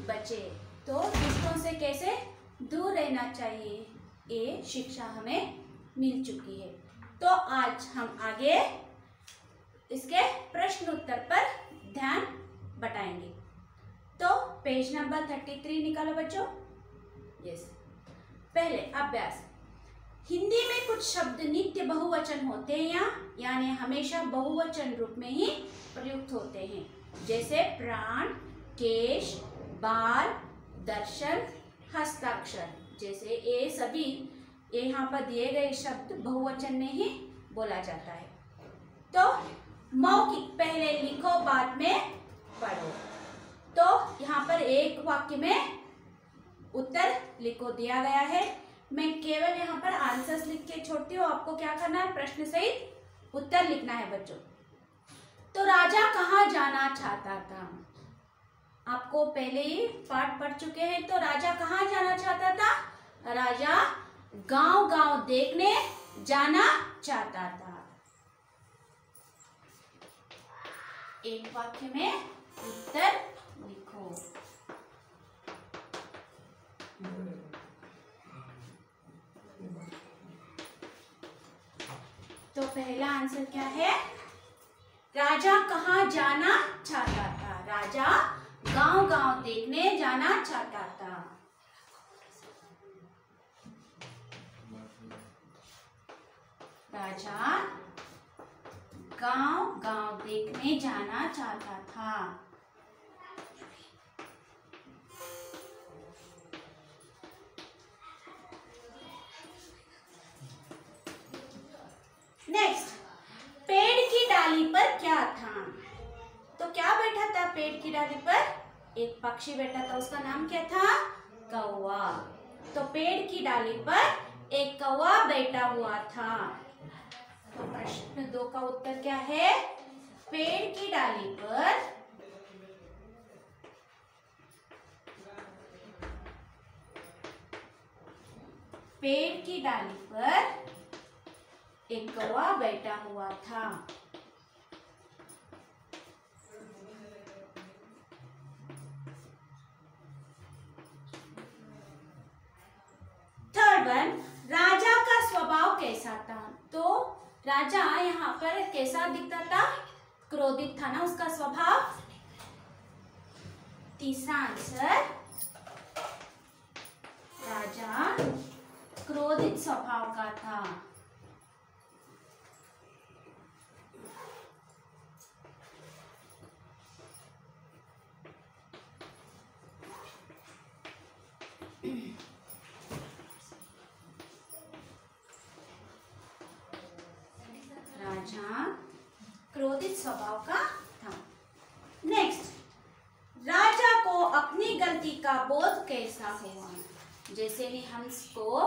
बचे। तो दुष्टों से कैसे दूर रहना चाहिए, ये शिक्षा हमें मिल चुकी है। तो आज हम आगे इसके प्रश्न उत्तर पर ध्यान बटाएंगे। तो पेज नंबर 33 निकालो बच्चों। यस, पहले अभ्यास। हिंदी में कुछ शब्द नित्य बहुवचन होते हैं यानी हमेशा बहुवचन रूप में ही प्रयुक्त होते हैं, जैसे प्राण, केश, बाल, दर्शन, हस्ताक्षर। जैसे ये सभी यहाँ पर दिए गए शब्द बहुवचन में ही बोला जाता है। तो मौखिक, पहले लिखो बाद में पढ़ो। तो यहाँ पर एक वाक्य में उत्तर लिखो दिया गया है। मैं केवल यहाँ पर आंसर्स लिख के छोड़ती हूँ, आपको क्या करना है, प्रश्न सहित उत्तर लिखना है बच्चों। तो राजा कहाँ जाना चाहता था, आपको पहले ही पाठ पढ़ चुके हैं। तो राजा कहाँ जाना चाहता था, राजा गांव गांव देखने जाना चाहता था। एक वाक्य में उत्तर लिखो। तो पहला आंसर क्या है, राजा कहाँ जाना चाहता था, राजा गांव गांव देखने जाना चाहता था। राजा गांव गांव देखने जाना चाहता था। नेक्स्ट, पेड़ की डाली पर क्या था। तो क्या बैठा था पेड़ की डाली पर, एक पक्षी बैठा था, उसका नाम क्या था, कौवा। तो पेड़ की डाली पर एक कौवा बैठा हुआ था। तो प्रश्न 2 का उत्तर क्या है, पेड़ की डाली पर एक कौवा बैठा हुआ था। थर्ड वन, राजा का स्वभाव कैसा था। तो राजा यहाँ पर कैसा दिखता था, क्रोधित था ना उसका स्वभाव। तीसरा आंसर, राजा क्रोधित स्वभाव का था। राजा क्रोधित स्वभाव का था। नेक्स्ट, राजा को अपनी गलती का बोध कैसा हुआ। जैसे ही हंस को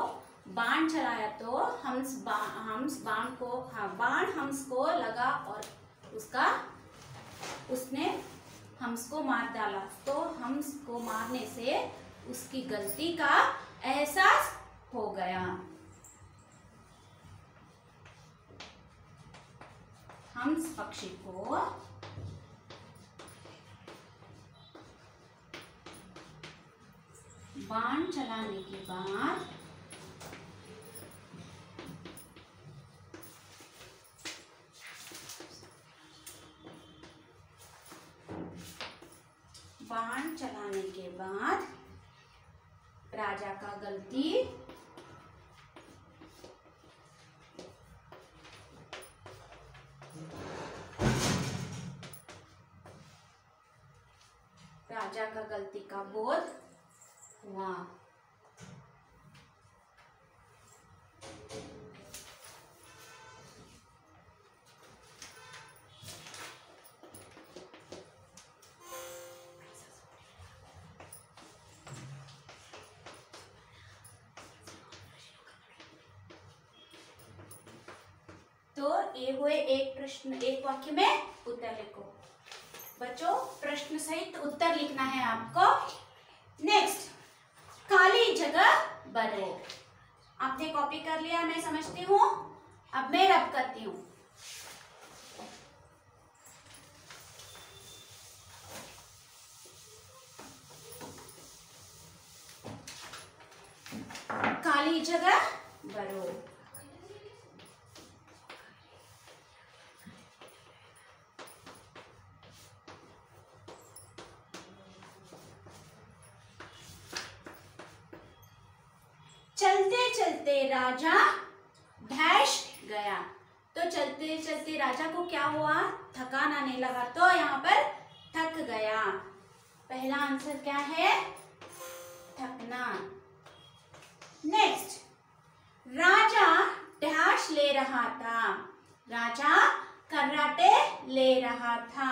बाण चलाया तो बाण हंस को लगा और उसने हंस को मार डाला। तो हंस को मारने से उसकी गलती का एहसास हो गया। हंस पक्षी को बाण चलाने के बाद राजा का गलती का बोध हुआ। तो ये हुए एक प्रश्न, एक वाक्य में उत्तर लिखो। बच्चों प्रश्न सहित उत्तर लिखना है आपको। नेक्स्ट, खाली जगह भरो। आपने कॉपी कर लिया मैं समझती हूँ, अब मैं रब करती हूँ। खाली जगह भरो। चलते चलते राजा डैश गया। तो चलते चलते राजा को क्या हुआ, थकान आने लगा, तो यहाँ पर थक गया। पहला आंसर क्या है, थकना। नेक्स्ट, राजा डैश ले रहा था। राजा कराटे ले रहा था।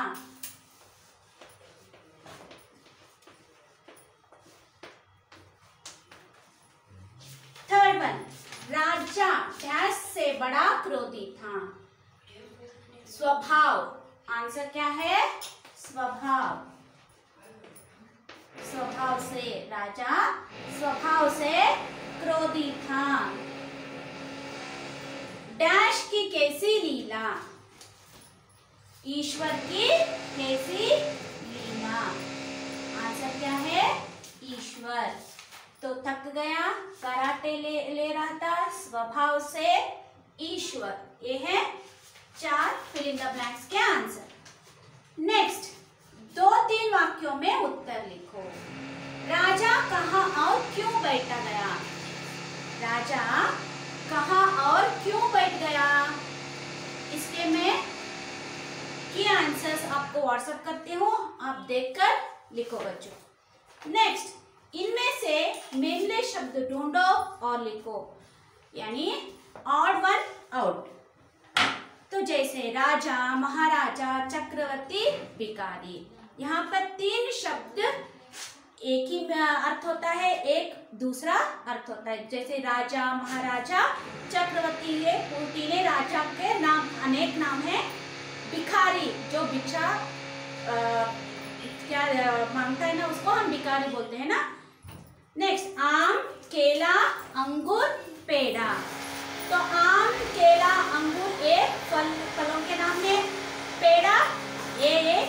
थर्ड वन, राजा डैश से बड़ा क्रोधी था। स्वभाव, आंसर क्या है, स्वभाव। स्वभाव से, राजा स्वभाव से क्रोधी था। डैश की कैसी लीला, ईश्वर की कैसी लीला। आंसर क्या है, ईश्वर। तो थक गया, कराटे ले रहा था, स्वभाव से, ईश्वर। ये है 4 फिल इन द ब्लैंक्स के आंसर। नेक्स्ट, 2-3 वाक्यों में उत्तर लिखो। राजा कहाँ और क्यों बैठ गया। राजा कहाँ और क्यों बैठ गया, इसके मैं की आंसर्स आपको व्हाट्सएप करती हूँ, आप देखकर लिखो बच्चों। नेक्स्ट, इनमें से मेनली शब्द ढूंढो और लिखो, यानी ऑड वन आउट। तो जैसे राजा, महाराजा, चक्रवर्ती, भिखारी, यहाँ पर 3 शब्द एक ही अर्थ होता है, एक दूसरा अर्थ होता है। जैसे राजा, महाराजा, चक्रवर्ती, ये तीनों राजा के नाम, अनेक नाम है। भिखारी, जो भिक्षा क्या मांगता है ना, उसको हम भिखारी बोलते हैं ना। नेक्स्ट, आम, केला, अंगूर, पेड़ा। तो आम, केला, अंगूर ये फलों के नाम है। पेड़ा ये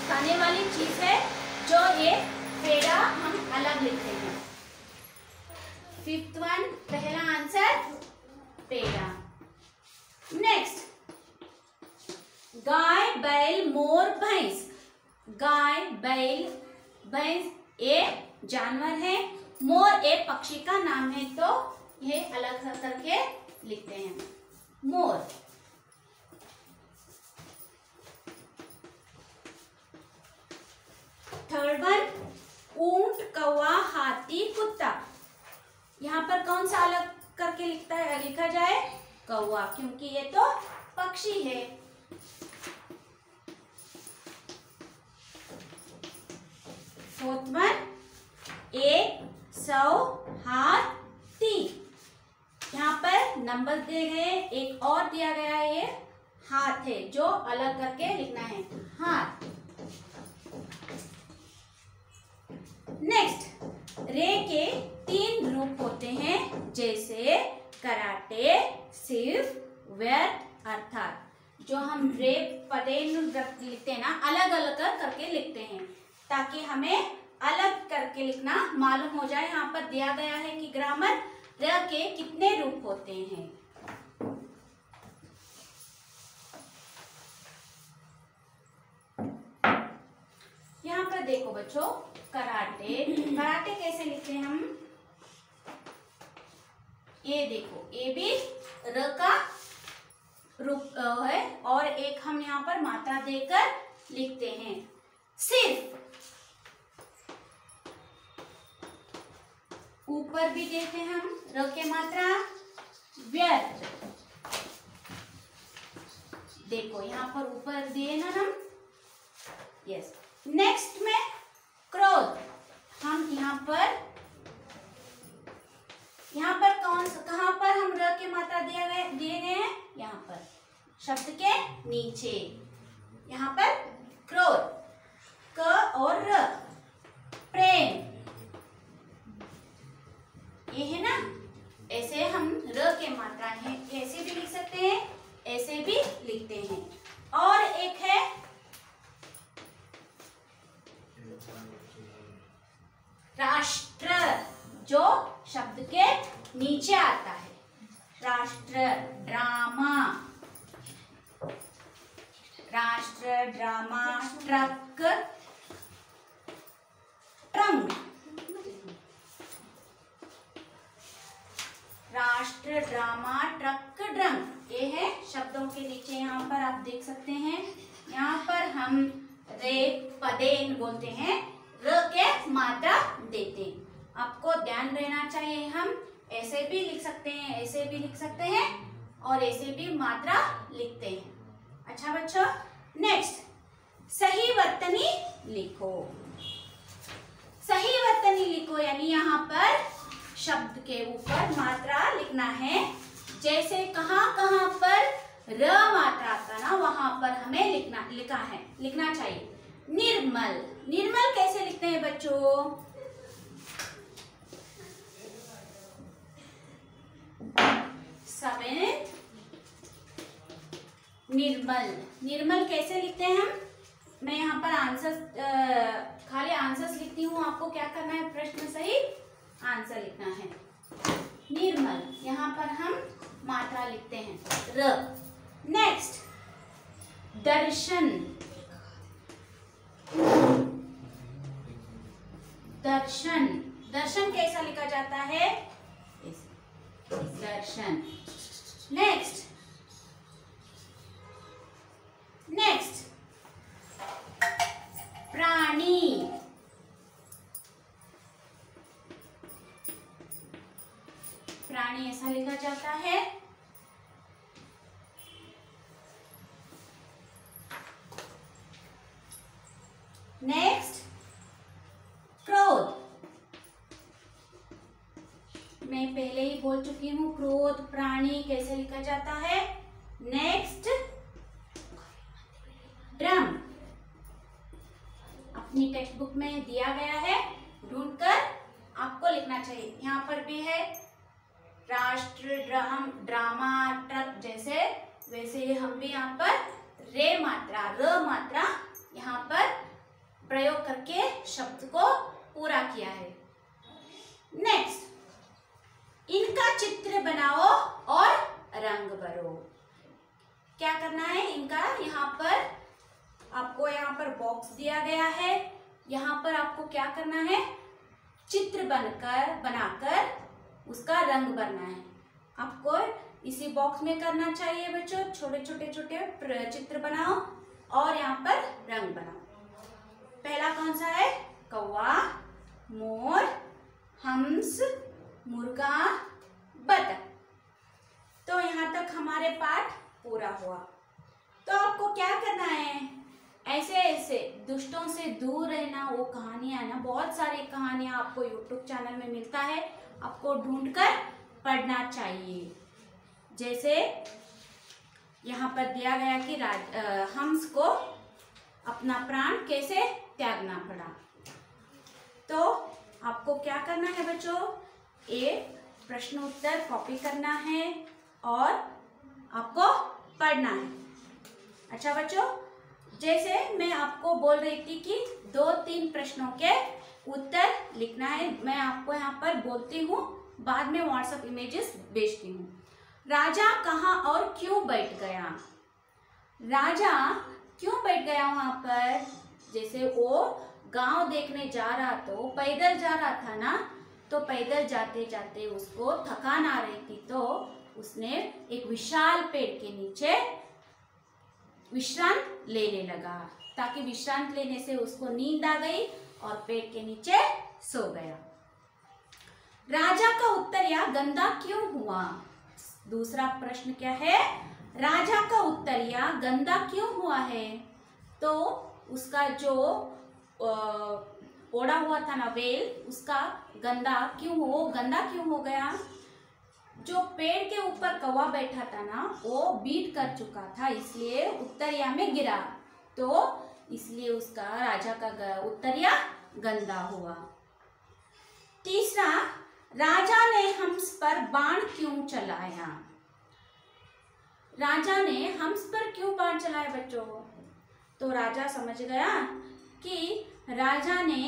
खाने वाली चीज है, जो ये पेड़ा हम अलग लिखते हैं। 5th वन, पहला आंसर पेड़ा। नेक्स्ट, गाय, बैल, मोर, भैंस। गाय, बैल, भैंस ये जानवर है। मोर एक पक्षी का नाम है, तो ये अलग करके लिखते हैं, मोर। थर्ड वन, ऊंट, कौवा, हाथी, कुत्ता। यहाँ पर कौन सा अलग करके लिखा जाए, कौवा, क्योंकि ये तो पक्षी है। फोर्थ वन, 100 हाथी। यहाँ पर नंबर दिए गए, एक और दिया गया है, ये हाथ है, जो अलग करके लिखना है, हाथ। नेक्स्ट, रे के 3 रूप होते हैं, जैसे कराटे, सिर्फ, व्यर्थ, अर्थात। जो हम रे पदे लिखते हैं ना, अलग अलग करके लिखते हैं, ताकि हमें अलग करके लिखना मालूम हो जाए। यहाँ पर दिया गया है कि ग्रामर र के कितने रूप होते हैं। यहाँ पर देखो बच्चों, कराटे, कराटे कैसे लिखते हैं हम, ये देखो, ये भी र का रूप है, और एक हम यहाँ पर मात्रा देकर लिखते हैं। सिर्फ, ऊपर भी देते हैं हम र के मात्रा। व्यर्थ, देखो यहाँ पर ऊपर दिए ना हम, यस। नेक्स्ट में क्रोध, हम यहाँ पर कहाँ पर हम र के मात्रा दिए गए हैं, यहाँ पर शब्द के नीचे, यहाँ पर क्रोध, क और र। प्रेम, ये है ना, ऐसे हम र के मात्रा है, ऐसे भी लिख सकते हैं, ऐसे भी लिखते हैं। और एक है राष्ट्र, जो शब्द के नीचे आता है। राष्ट्र ड्रामा, राष्ट्र ड्रामा ट्रक ट्रंक, राष्ट्र ड्रामा ट्रक ड्रंक। ये है शब्दों के नीचे, यहाँ पर आप देख सकते हैं। यहाँ पर हम रे पदेन बोलते हैं, र के मात्रा देते हैं। आपको ध्यान रहना चाहिए, हम ऐसे भी लिख सकते हैं, ऐसे भी लिख सकते हैं और ऐसे भी मात्रा लिखते हैं। अच्छा बच्चों, नेक्स्ट सही वर्तनी लिखो। सही वर्तनी लिखो यानी यहाँ पर शब्द के ऊपर मात्रा लिखना है। जैसे कहाँ कहाँ पर र मात्रा आता ना, वहां पर हमें लिखना चाहिए। निर्मल, निर्मल कैसे लिखते हैं बच्चों? सेवन निर्मल, निर्मल कैसे लिखते हैं हम? मैं यहाँ पर आंसर खाली आंसर्स लिखती हूँ, आपको क्या करना है, प्रश्न सही आंसर लिखना है। निर्मल, यहाँ पर हम मात्रा लिखते हैं र। नेक्स्ट दर्शन, दर्शन, दर्शन कैसा लिखा जाता है? दर्शन। नेक्स्ट नेक्स्ट प्राणी, प्राणी ऐसा लिखा जाता है। नेक्स्ट क्रोध, मैं पहले ही बोल चुकी हूँ, क्रोध प्राणी कैसे लिखा जाता है। नेक्स्ट ड्रम, अपनी टेक्स्ट बुक में दिया गया है, ढूंढकर आपको लिखना चाहिए। यहाँ पर भी है राष्ट्र ड्राम ड्रामा ट्रक, जैसे वैसे हम भी यहाँ पर रे मात्रा र मात्रा यहाँ पर प्रयोग करके शब्द को पूरा किया है। नेक्स्ट इनका चित्र बनाओ और रंग भरो। क्या करना है इनका? यहाँ पर आपको यहाँ पर बॉक्स दिया गया है, यहाँ पर आपको क्या करना है, चित्र बनाकर उसका रंग भरना है। आपको इसी बॉक्स में करना चाहिए बच्चों। छोटे छोटे चित्र बनाओ और यहाँ पर रंग बनाओ। पहला कौन सा है? कौवा, मोर, हंस, मुर्गा, बतख। तो यहाँ तक हमारे पाठ पूरा हुआ। तो आपको क्या करना है, ऐसे ऐसे दुष्टों से दूर रहना। वो कहानियां ना, बहुत सारी कहानियां आपको YouTube चैनल में मिलता है, आपको ढूंढकर पढ़ना चाहिए। जैसे यहाँ पर दिया गया कि हंस को अपना प्राण कैसे त्यागना पड़ा। तो आपको क्या करना है बच्चों, एक प्रश्न उत्तर कॉपी करना है और आपको पढ़ना है। अच्छा बच्चों, जैसे मैं आपको बोल रही थी कि 2-3 प्रश्नों के उत्तर लिखना है, मैं आपको यहाँ पर बोलती हूँ, बाद में व्हाट्सएप इमेजेस भेजती हूँ। राजा कहाँ और क्यों बैठ गया? राजा क्यों बैठ गया वहां पर? जैसे वो गांव देखने जा रहा, तो पैदल जा रहा था ना, तो पैदल जाते जाते उसको थकान आ रही थी, तो उसने एक विशाल पेड़ के नीचे विश्रांत लेने लगा, ताकि विश्रांत लेने से उसको नींद आ गई और पेड़ के नीचे सो गया। राजा का उत्तरिया गंदा क्यों हुआ? दूसरा प्रश्न क्या है, राजा का उत्तरिया गंदा क्यों हुआ है? तो उसका जो ओढ़ा हुआ था ना वेल, उसका गंदा क्यों हो गया? जो पेड़ के ऊपर कौवा बैठा था ना, वो बीट कर चुका था, इसलिए उत्तरिया में गिरा, तो इसलिए उसका राजा का उत्तरिया गंदा हुआ। तीसरा, राजा ने हंस पर बाण क्यों चलाया? राजा ने हंस पर क्यों बाण चलाया बच्चों? तो राजा समझ गया कि राजा ने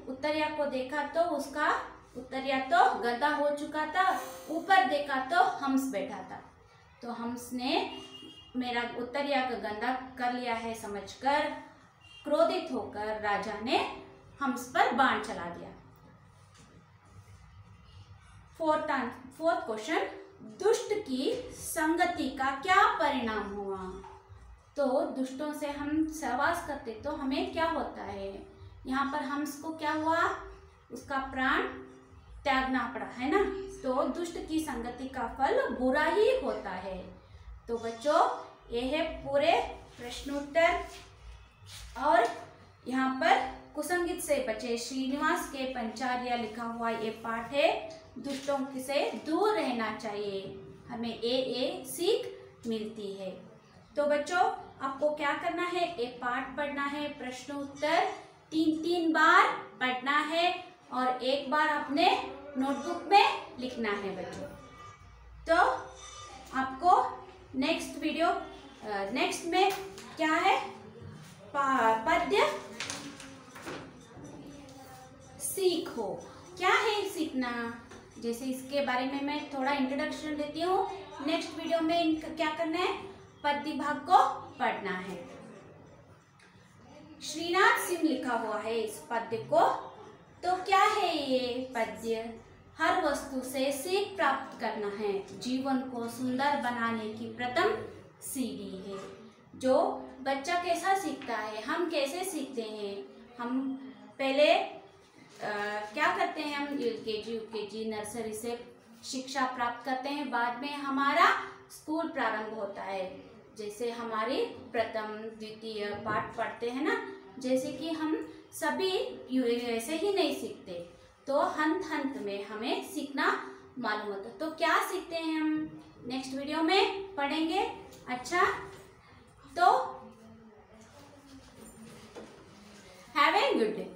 उत्तरिया को देखा, तो उत्तरिया तो गधा हो चुका था, ऊपर देखा तो हंस बैठा था। तो हंस ने मेरा उत्तरिया का गंदा कर लिया है समझकर क्रोधित होकर राजा ने हंस पर बाण चला दिया। फोर्थ क्वेश्चन, दुष्ट की संगति का क्या परिणाम हुआ? तो दुष्टों से हम सहवास करते तो हमें क्या होता है? यहाँ पर हंस को क्या हुआ? उसका प्राण त्यागना पड़ा, है ना। तो दुष्ट की संगति का फल बुरा ही होता है। तो बच्चों, ये है पूरे प्रश्नोत्तर और यहाँ पर कुसंगीत से बचे श्रीनिवास के पंचार्य लिखा हुआ ये पाठ है। दुष्टों से दूर रहना चाहिए, हमें ये सीख मिलती है। तो बच्चों, आपको क्या करना है? एक पाठ पढ़ना है, प्रश्न उत्तर 3 बार पढ़ना है और एक बार अपने नोटबुक में लिखना है बच्चों। तो आपको नेक्स्ट में क्या है? पद्य सीखो। क्या है सीखना? जैसे इसके बारे में मैं थोड़ा इंट्रोडक्शन देती हूँ। नेक्स्ट वीडियो में क्या करना है? पद्य भाग को पढ़ना है। श्रीनाथ सिंह लिखा हुआ है इस पद्य को। तो क्या है ये पद्य? हर वस्तु से सीख प्राप्त करना है, जीवन को सुंदर बनाने की प्रथम सीढ़ी है। जो बच्चा कैसा सीखता है, हम कैसे सीखते हैं? हम पहले क्या करते हैं? हम LKG, UKG, नर्सरी से शिक्षा प्राप्त करते हैं, बाद में हमारा स्कूल प्रारंभ होता है। जैसे हमारी प्रथम द्वितीय पाठ पढ़ते हैं ना, जैसे कि हम सभी ऐसे ही नहीं सीखते। तो हंत में हमें सीखना मालूम होता है। तो क्या सीखते हैं हम नेक्स्ट वीडियो में पढ़ेंगे। अच्छा, तो हैव ए गुड डे।